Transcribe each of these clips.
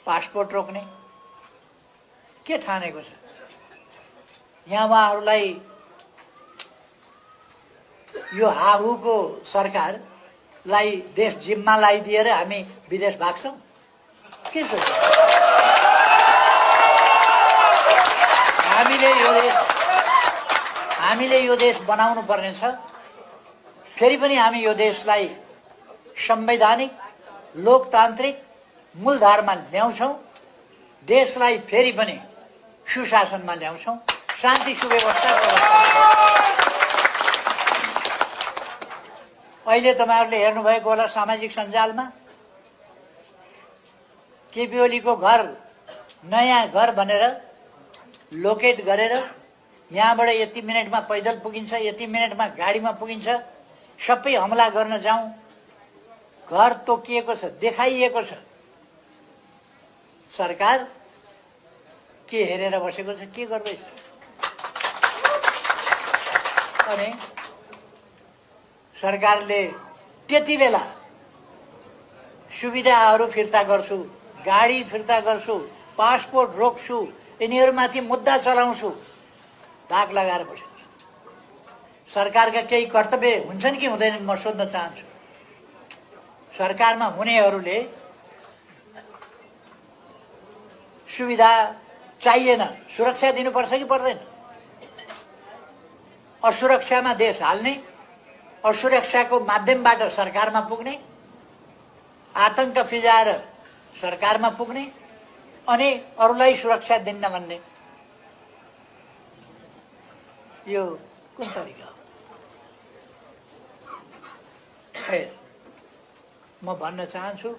Passport रोक्ने के ठानेको छ? यहाँ उहाँहरूलाई यो हाहुको सरकारलाई देश जिम्मा लगाइदिएर हामी विदेश भाग्छौँ के सोच्छ? हामीले यो देश बनाउनु पर्ने छ। फेरि पनि हामी यो देशलाई संवैधानिक लोकतान्त्रिक मूलधारमा ल्याउँछौँ। देशलाई फेरि पनि सुशासनमा ल्याउँछौँ, शान्ति सुव्यवस्थाको अवस्थामा। अहिले तपाईहरुले हेर्नुभएको होला सामाजिक सञ्जालमा केपी ओलीको घर नयाँ घर भनेर लोकेट गरेर यहाँबाट यति मिनेटमा पैदल पुगिन्छ, यति मिनेटमा गाडीमा पुगिन्छ, सबै हमला गर्न जाउँ। घर तोकिएको छ, देखाइएको छ। सरकार के हेरेर बसेको छ, के गर्दैछ? अनि सरकारले त्यति बेला सुविधाहरू फिर्ता गर्छु, गाडी फिर्ता गर्छु, पासपोर्ट रोक्छु, यिनीहरूमाथि मुद्दा चलाउँछु दाग लगाएर बसेको छ। सरकारका केही कर्तव्य हुन्छन् कि हुँदैनन् म सोध्न चाहन्छु। सरकारमा हुनेहरूले सुविधा चाहिएन, सुरक्षा दिनुपर्छ कि पर्दैन? असुरक्षामा देश हाल्ने, असुरक्षाको माध्यमबाट सरकारमा पुग्ने, आतंक फिजाएर सरकारमा पुग्ने अनि अरूलाई सुरक्षा दिन्न भन्ने यो कुन तरिका हो? खैर, म भन्न चाहन्छु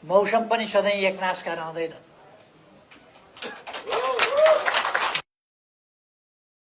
मौसम पनि सधैँ एकनासका रहँदैन।